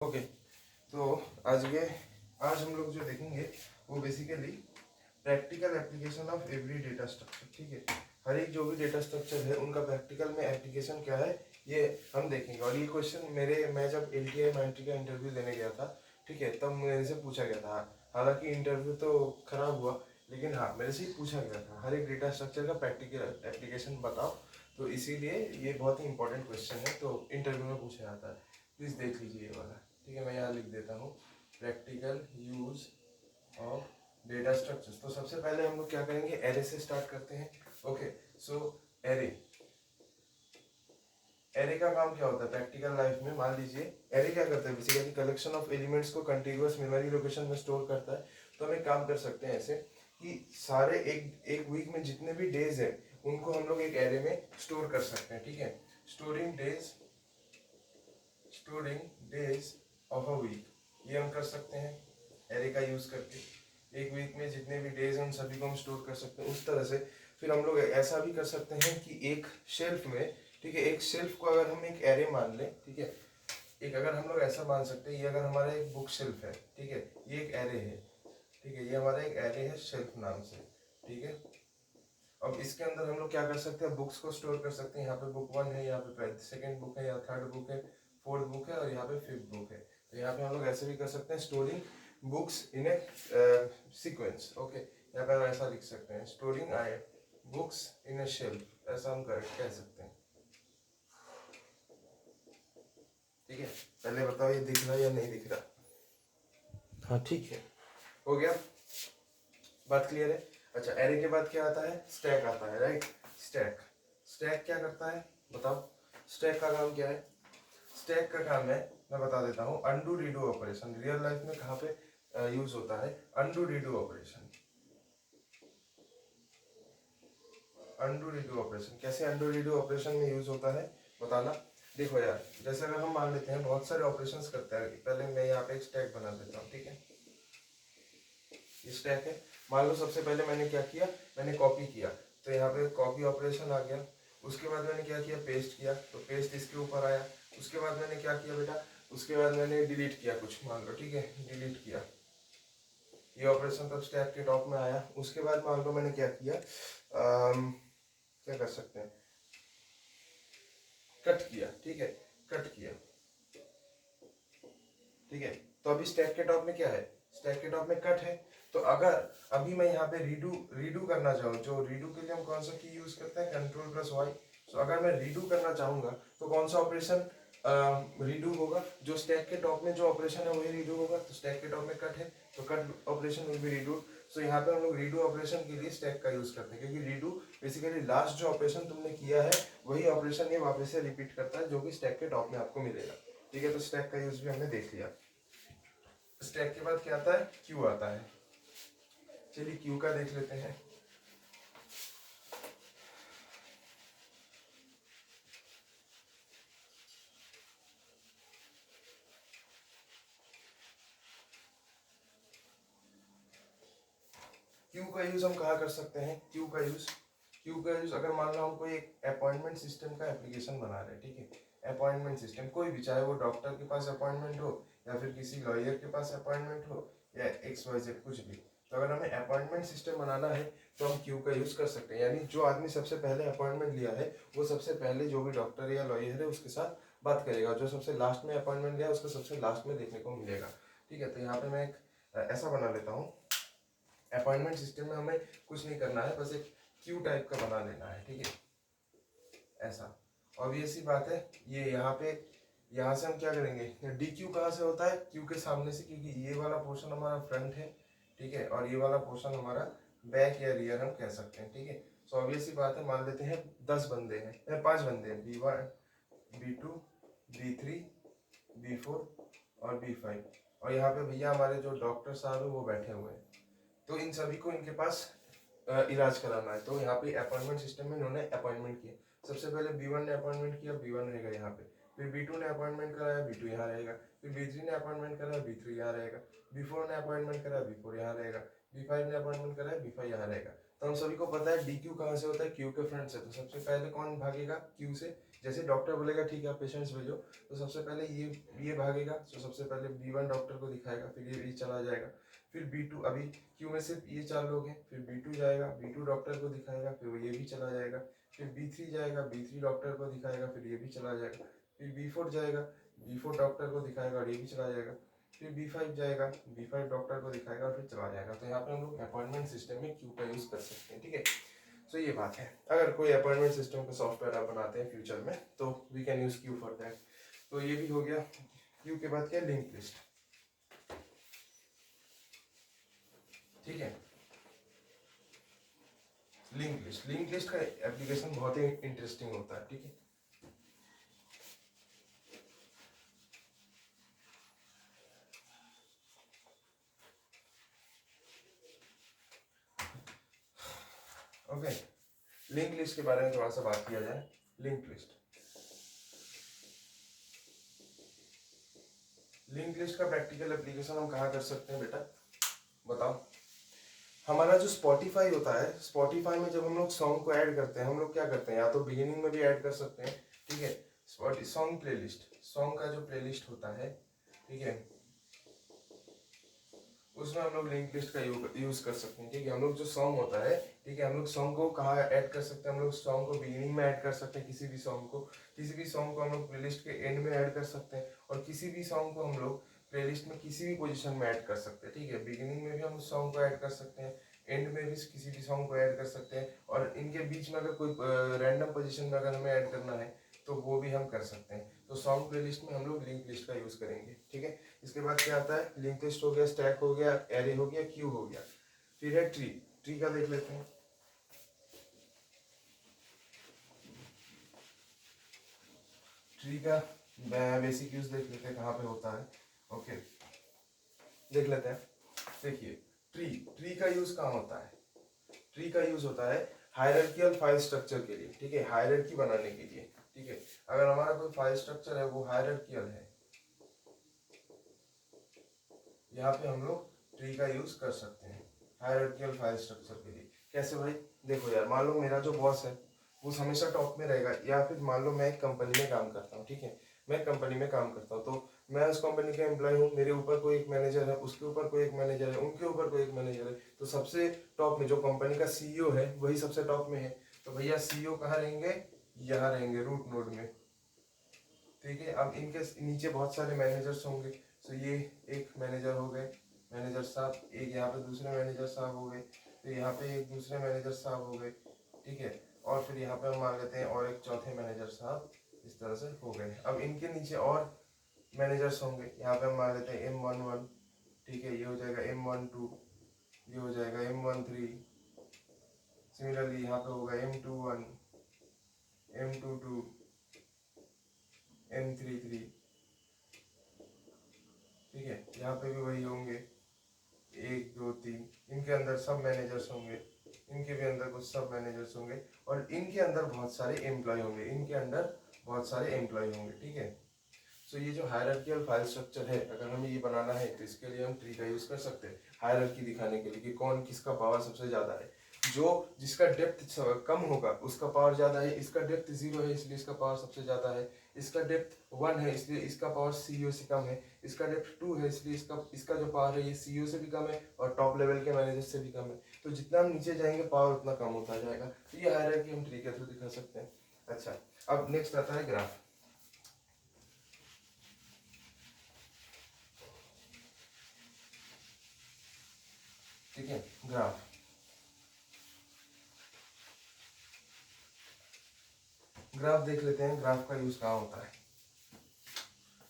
Okay तो आज हम लोग जो देखेंगे वो basically practical application of every data structure. ठीक है, हर एक जो भी डेटा स्ट्रक्चर है उनका प्रैक्टिकल में एप्लीकेशन क्या है ये हम देखेंगे। और ये क्वेश्चन मैं जब LTI माइंट्री का इंटरव्यू देने गया था, ठीक है, तब मेरे से पूछा गया था। हालांकि इंटरव्यू तो खराब हुआ, लेकिन हाँ मेरे से ही पूछा गया था हर एक डेटा स्ट्रक्चर का प्रैक्टिकल एप्लीकेशन बताओ। तो इसीलिए ये बहुत ही इंपॉर्टेंट क्वेश्चन है, तो इंटरव्यू में पूछा जाता है। प्लीज़ देख लीजिए ये वाला। ठीक है, मैं यहाँ लिख देता हूँ practical use of data structures. तो सबसे पहले हम लोग क्या करेंगे, एरे से स्टार्ट करते हैं। ओके, सो एरे एरे का काम क्या होता है प्रैक्टिकल लाइफ में। मान लीजिए एरे क्या करता है, बेसिकली कलेक्शन ऑफ एलिमेंट्स को कंटीन्यूअस मेमोरी लोकेशन में स्टोर करता है। तो हम एक काम कर सकते हैं ऐसे कि सारे एक वीक में जितने भी डेज है उनको हम लोग एक एरे में स्टोर कर सकते हैं। ठीक है, storing days of a week, ये हम कर सकते हैं एरे का यूज करके। एक वीक में जितने भी डेज हैं उन सभी को हम स्टोर कर सकते हैं उस तरह से। फिर हम लोग ऐसा भी कर सकते हैं कि एक शेल्फ में, ठीक है, एक शेल्फ को अगर हम एक एरे मान लें, ठीक है, एक अगर हम लोग ऐसा मान सकते हैं ये अगर हमारा एक बुक शेल्फ है, ठीक है, ये एक एरे है, ठीक है, ये हमारा एक एरे है शेल्फ नाम से। ठीक है, अब इसके अंदर हम लोग क्या कर सकते हैं, बुक्स को स्टोर कर सकते हैं। यहाँ पे बुक 1 है, यहाँ पे सेकंड बुक है, यहाँ थर्ड बुक है, फोर्थ बुक है और यहाँ पे फिफ्थ बुक है। तो यहाँ पे हम लोग ऐसे भी कर सकते हैं स्टोरिंग बुक्स इन ए सीक्वेंस। ओके, यहाँ पे हम ऐसा लिख सकते हैं स्टोरिंग आई बुक्स इन ए शेल्फ, ऐसा हम कह सकते हैं। ठीक है, पहले बताओ ये दिख रहा है या नहीं दिख रहा। हाँ ठीक है, हो गया, बात क्लियर है। अच्छा, एरे के बाद क्या आता है, स्टैक आता है, राइट। स्टैक क्या करता है बताओ, स्टैक का काम क्या है। स्टैक का काम है, मैं बता देता हूँ, undo redo operation. Real life में कहाँ पे यूज होता है undo redo operation. Undo redo operation कैसे अनडू रीडू ऑपरेशन में यूज होता है बताना। देखो यार, जैसे अगर हम मान लेते हैं बहुत सारे ऑपरेशंस करते हैं, पहले मैं यहाँ पे एक स्टैक बना देता हूँ। ठीक है, ये स्टैक है। मान लो सबसे पहले मैंने क्या किया, मैंने कॉपी किया, तो यहाँ पे कॉपी ऑपरेशन आ गया। उसके बाद मैंने क्या किया, पेस्ट किया, तो पेस्ट इसके ऊपर आया। उसके बाद मैंने क्या किया बेटा, उसके बाद मैंने डिलीट किया कुछ, मान लो, ठीक है, डिलीट किया, ये ऑपरेशन तब स्टैक के टॉप में आया। उसके बाद मान लो मैंने क्या किया, क्या कर सकते हैं, कट किया। ठीक है, कट किया, ठीक है। तो अभी स्टैक के टॉप में क्या है, स्टैक के टॉप में कट है। तो अगर अभी मैं यहाँ पे रीडू करना चाहूँ, जो रीडू के लिए हम कौन सा की यूज करते हैं, Ctrl+Y। तो अगर मैं रीडू करना चाहूंगा तो कौन सा ऑपरेशन रीडू होगा, जो स्टैक के टॉप में जो ऑपरेशन है वही रीडू होगा। तो स्टैक के टॉप में कट है तो cut operation will be redo. So यहाँ पे हम लोग रीडू ऑपरेशन के लिए स्टैक का यूज करते हैं, क्योंकि रीडू बेसिकली लास्ट जो ऑपरेशन तुमने किया है वही ऑपरेशन ये वापस से रिपीट करता है, जो कि स्टैक के टॉप में आपको मिलेगा। ठीक है, तो स्टैक का यूज भी हमने देख लिया। स्टैक के बाद क्या आता है, क्यू आता है। चलिए क्यू का देख लेते हैं। क्यू का यूज हम कहाँ कर सकते हैं, क्यू का यूज अगर मान लो हम कोई एक अपॉइंटमेंट सिस्टम का एप्लीकेशन बना रहे हैं। ठीक है, अपॉइंटमेंट सिस्टम कोई भी, चाहे वो डॉक्टर के पास अपॉइंटमेंट हो या फिर किसी लॉयर के पास अपॉइंटमेंट हो या XYZ कुछ भी। तो अगर हमें अपॉइंटमेंट सिस्टम बनाना है तो हम क्यू का यूज कर सकते हैं। यानी जो आदमी सबसे पहले अपॉइंटमेंट लिया है वो सबसे पहले जो भी डॉक्टर या लॉयर है उसके साथ बात करेगा, जो सबसे लास्ट में अपॉइंटमेंट लिया उसको सबसे लास्ट में देखने को मिलेगा। ठीक है, तो यहाँ पे मैं एक ऐसा बना लेता हूँ। अपॉइंटमेंट सिस्टम में हमें कुछ नहीं करना है, बस एक क्यू टाइप का बना लेना है। ठीक है, ऐसा। ऑब्वियस सी बात है, ये यहाँ पे यहाँ से हम क्या करेंगे, डी क्यू कहाँ से होता है, क्यू के सामने से, क्योंकि ये वाला पोर्शन हमारा फ्रंट है। ठीक है, और ये वाला पोर्शन हमारा बैक या रियर हम कह सकते हैं। ठीक है, सो ऑब्वियस सी बात है, मान लेते हैं 10 बंदे हैं, 5 बंदे हैं, B1 B2 B3 B4 और B5। और यहाँ पे भैया हमारे जो डॉक्टर साहब है वो बैठे हुए हैं। तो इन सभी को इनके पास इलाज कराना है। तो यहाँ पे अपॉइंटमेंट सिस्टम में इन्होंने अपॉइंटमेंट किया। सबसे पहले B1 ने अपॉइंटमेंट किया, B1 रहेगा यहाँ पे। फिर B2 ने अपॉइंटमेंट कराया, B2 यहाँ रहेगा। फिर B3 ने अपॉइंटमेंट कराया, B3 यहाँ रहेगा। B4 ने अपॉइंटमेंट कराया, B4 यहाँ रहेगा। B5 ने अपॉइंटमेंट कराया, B5 यहाँ रहेगा। तो हम सभी को पता है DQ कहाँ से होता है, Q के फ्रंट से। तो सबसे पहले कौन भागेगा, Q से, जैसे डॉक्टर बोलेगा ठीक है आप पेशेंट्स भेजो, तो सबसे पहले ये भागेगा, तो सबसे पहले B1 डॉक्टर को दिखाएगा, फिर ये चला जाएगा, फिर B2, अभी क्यू में सिर्फ ये 4 लोग हैं, फिर B2 जाएगा, B2 डॉक्टर को दिखाएगा, फिर ये भी चला जाएगा, फिर B3 जाएगा, B3 डॉक्टर को दिखाएगा, फिर ये भी चला जाएगा, फिर B4 जाएगा, B4 डॉक्टर को दिखाएगा और ये भी चला जाएगा, फिर B5 जाएगा, B5 डॉक्टर को दिखाएगा और फिर चला जाएगा। तो यहाँ पे हम लोग अपॉइंटमेंट सिस्टम में क्यू का यूज कर सकते हैं, ठीक है। तो ये बात है, अगर कोई अपॉइंटमेंट सिस्टम का सॉफ्टवेयर आप बनाते हैं फ्यूचर में, तो we can use queue for that. तो ये भी हो गया। क्यू के बाद क्या, लिंक लिस्ट, ठीक है। लिंक लिस्ट का एप्लीकेशन बहुत ही इंटरेस्टिंग होता है, ठीक है। ओके, लिंक लिस्ट के बारे में थोड़ा सा बात किया जाए। लिंक लिस्ट का प्रैक्टिकल एप्लीकेशन हम कहाँ कर सकते हैं बेटा, बताओ। हमारा जो स्पॉटिफाई होता है, स्पॉटिफाई में जब हम लोग सॉन्ग को ऐड करते हैं, हम लोग क्या करते हैं, या तो बिगिनिंग में भी ऐड कर सकते हैं, ठीक है। सॉन्ग प्लेलिस्ट, सॉन्ग का जो प्लेलिस्ट होता है, ठीक है, उसमें हम लोग लिंक लिस्ट का यूज कर सकते हैं, ठीक है। हम लोग जो सॉन्ग होता है, ठीक है, हम लोग सॉन्ग को कहाँ ऐड कर सकते हैं, हम लोग सॉन्ग को बिगिनिंग में ऐड कर सकते हैं, किसी भी सॉन्ग को हम लोग प्लेलिस्ट के एंड में ऐड कर सकते हैं, और किसी भी सॉन्ग को हम लोग प्लेलिस्ट में किसी भी पोजीशन में ऐड कर सकते हैं, ठीक है। बिगिनिंग में भी हम उस सॉन्ग को ऐड कर सकते हैं, एंड में भी किसी भी सॉन्ग को ऐड कर सकते हैं, और इनके बीच में अगर कोई रैंडम पोजीशन में अगर हमें ऐड करना है तो वो भी हम कर सकते हैं। तो सॉन्ग प्लेलिस्ट में हम लोग लिंक लिस्ट का यूज करेंगे, ठीक है। इसके बाद क्या आता है, लिंक लिस्ट हो गया, स्टैक हो गया, एरे हो गया, क्यू हो गया, फिर है ट्री। ट्री का देख लेते हैं। ट्री का बेसिक यूज देख लेते हैं कहाँ पे होता है। ओके, देख लेते हैं। देखिए, ट्री का यूज कहाँ होता है, ट्री का यूज होता है हायरार्कियल फाइल स्ट्रक्चर के लिए, ठीक है, हायरार्की बनाने के लिए, ठीक है। अगर हमारा कोई फाइल स्ट्रक्चर है वो हायरार्कियल है, यहाँ पे हम लोग ट्री का यूज कर सकते हैं हायरार्कियल फाइल स्ट्रक्चर के लिए। कैसे भाई, देखो यार, मान लो मेरा जो बॉस है वो हमेशा टॉप में रहेगा, या फिर मान लो मैं एक कंपनी में काम करता हूँ, ठीक है, मैं कंपनी में काम करता हूँ, तो मैं उस कंपनी का एम्प्लॉय हूँ, मेरे ऊपर कोई एक मैनेजर है, उसके ऊपर कोई एक मैनेजर है, उनके ऊपर कोई एक मैनेजर है, तो सबसे टॉप में जो कंपनी का सीईओ है वही सबसे टॉप में है। तो भैया सीईओ कहाँ रहेंगे, यहाँ रहेंगे, रूट नोड में, ठीक है। अब इनके नीचे बहुत सारे मैनेजर्स होंगे, तो ये एक मैनेजर हो गए, मैनेजर साहब, एक यहाँ पे दूसरे मैनेजर साहब हो गए, तो यहाँ पे एक दूसरे मैनेजर साहब हो गए, ठीक है। और फिर यहाँ पे हम मान लेते हैं और एक चौथे मैनेजर साहब, इस तरह से हो गए। अब इनके नीचे और मैनेजर्स होंगे, यहाँ पे हम मान लेते हैं M11, ठीक है, ये हो जाएगा M12, ये हो जाएगा M13, सिमिलरली यहाँ पे होगा M21, M22, M33, ठीक है। यहाँ पे भी वही होंगे, 1 2 3, इनके अंदर सब मैनेजर्स होंगे, इनके भी अंदर कुछ सब मैनेजर्स होंगे, और इनके अंदर बहुत सारे एम्प्लॉय होंगे, इनके अंदर बहुत सारे एम्प्लॉय होंगे, ठीक है। सो ये जो हायरार्कियल फाइल स्ट्रक्चर है, अगर हमें ये बनाना है तो इसके लिए हम ट्री का यूज कर सकते हैं हायरार्की दिखाने के लिए कि कौन किसका पावर सबसे ज़्यादा है। जो जिसका डेप्थ कम होगा उसका पावर ज़्यादा है, इसका डेप्थ 0 है इसलिए इसका पावर सबसे ज़्यादा है, इसका डेप्थ 1 है इसलिए इसका पावर सीईओ से कम है, इसका डेप्थ 2 है इसलिए इसका जो पावर है ये सीईओ से भी कम है और टॉप लेवल के मैनेजर से भी कम है। तो जितना हम नीचे जाएंगे पावर उतना कम होता जाएगा। तो ये हायरार्की हम ट्री के थ्रू दिखा सकते हैं। अच्छा, अब नेक्स्ट आता है ग्राफ, ठीक है। ग्राफ देख लेते हैं, ग्राफ का यूज कहाँ होता है,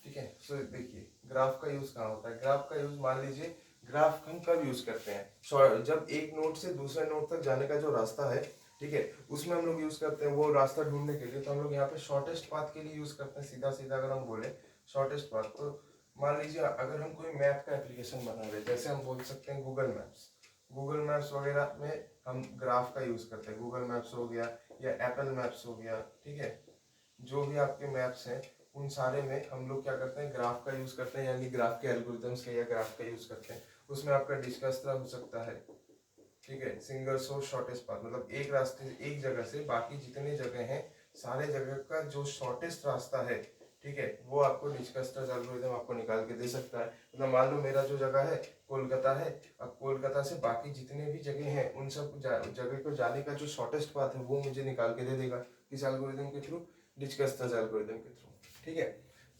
ठीक है। सो देखिए, ग्राफ का यूज कहाँ होता है, ग्राफ का यूज मान लीजिए, ग्राफ हम कब यूज करते हैं, जब एक नोड से दूसरे नोड तक जाने का जो रास्ता है, ठीक है, उसमें हम लोग यूज करते हैं वो रास्ता ढूंढने के लिए। तो हम लोग यहाँ पे शॉर्टेस्ट पाथ के लिए यूज करते हैं, सीधा सीधा अगर हम बोले शॉर्टेस्ट पाथ, तो मान लीजिए अगर हम कोई मैप का एप्लीकेशन बना रहे हैं, जैसे हम बोल सकते हैं गूगल मैप्स वगैरह में हम ग्राफ का यूज करते हैं। गूगल मैप्स हो गया या एप्पल मैप्स हो गया, ठीक है, जो भी आपके मैप्स हैं उन सारे में हम लोग क्या करते हैं, ग्राफ का यूज करते हैं, यानी ग्राफ के एल्गोरिथम्स का या ग्राफ का यूज करते हैं। उसमें आपका डिस्कस हो सकता है, ठीक है, सिंगल सोर्स शॉर्टेस्ट पाथ, मतलब एक रास्ते एक जगह से बाकी जितने जगह हैं सारे जगह का जो शॉर्टेस्ट रास्ता है, ठीक है, वो आपको डिजकस्टर्स एल्गोरिथम आपको निकाल के दे सकता है। मतलब मान लो मेरा जो जगह है कोलकाता है, अब कोलकाता से बाकी जितने भी जगह हैं उन सब जगह को जाने का जो शॉर्टेस्ट पाथ है वो मुझे निकाल के दे देगा, किस एल्गोरिथम के थ्रू, डिजकस्टर्स एल्गोरिथम के थ्रू, ठीक है।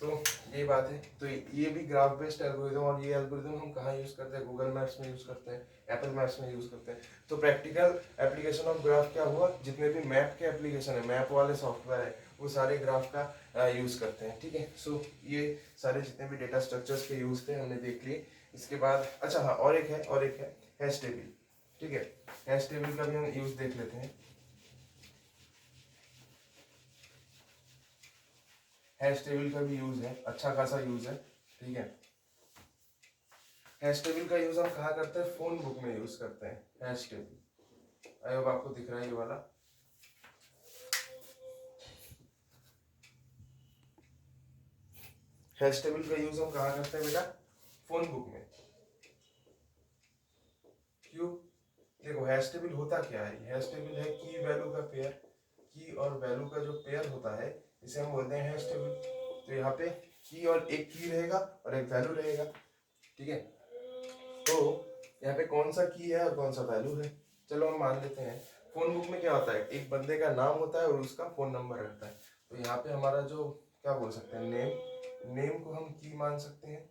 तो ये बात है। तो ये भी ग्राफ बेस्ड एल्गोरिथम, और ये एल्गोरिथम हम कहाँ यूज करते हैं, गूगल मैप्स में यूज करते हैं, एप्पल मैप्स में यूज करते हैं। तो प्रैक्टिकल एप्लीकेशन ऑफ ग्राफ क्या हुआ, जितने भी मैप के एप्लीकेशन है, मैप वाले सॉफ्टवेयर है, वो सारे ग्राफ का यूज करते हैं, ठीक है। सो ये सारे जितने भी डेटा स्ट्रक्चर्स के यूज थे हमने देख लिए। इसके बाद अच्छा हाँ, और एक है हैश टेबल, ठीक है। हैश टेबल का भी हम यूज देख लेते हैं। हैश टेबल का भी यूज है, अच्छा खासा यूज है, ठीक है। हैश टेबल का यूज हम कहाँ करते हैं, फोन बुक में यूज करते हैं हैश टेबल। आई होप आपको दिख रहा है ये वाला। हैश टेबल का यूज हम कहाँ करते हैं बेटा, फोन बुक में। क्यों, देखो हैश टेबल होता क्या है, हैश टेबल है की वैल्यू का पेयर, की और वैल्यू का जो पेयर होता है इसे हम बोलते हैं हैश टेबल। तो यहाँ पे की और एक की रहेगा और एक वैल्यू रहेगा, ठीक है। तो यहाँ पे कौन सा की है और कौन सा वैल्यू है, चलो हम मान लेते हैं। फोन बुक में क्या होता है, एक बंदे का नाम होता है और उसका फोन नंबर रहता है। तो यहाँ पे हमारा जो क्या बोल सकते हैं, नेम को हम की मान सकते हैं,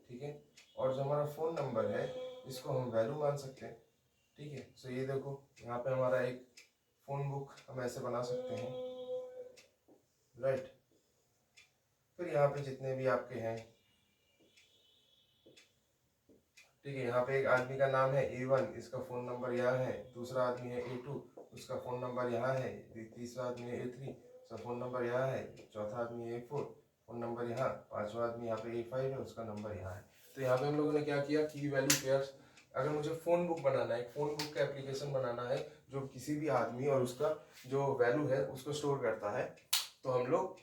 ठीक है। और जो हमारा फोन नंबर है इसको हम वैल्यू मान सकते हैं, ठीक है। सो ये देखो यहाँ पे हमारा एक फोन बुक हम ऐसे बना सकते हैं, राइट। फिर यहाँ पे जितने भी आपके हैं, ठीक है, यहाँ पे एक आदमी का नाम है A1, इसका फोन नंबर यहाँ है। दूसरा आदमी है A2, उसका फोन नंबर यहाँ है। तीसरा आदमी है A3, उसका फोन नंबर यहाँ है। चौथा आदमी है A4, फोन नंबर यहाँ। पांचवा आदमी यहाँ पे A5 है, उसका नंबर यहाँ है। तो यहाँ पे हम लोगों ने क्या किया, की वैल्यू पेयर्स। अगर मुझे फोन बुक बनाना है, एक फोन बुक का एप्लीकेशन बनाना है जो किसी भी आदमी और उसका जो वैल्यू है उसको स्टोर करता है, तो हम लोग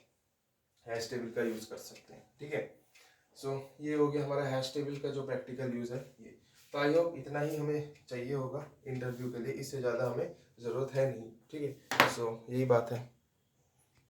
हैश टेबल का यूज कर सकते हैं, ठीक है। सो ये हो गया हमारा हैश टेबल का जो प्रैक्टिकल यूज है ये। तो आई होप इतना ही हमें चाहिए होगा इंटरव्यू के लिए, इससे ज़्यादा हमें ज़रूरत है नहीं, ठीक है। सो यही बात है।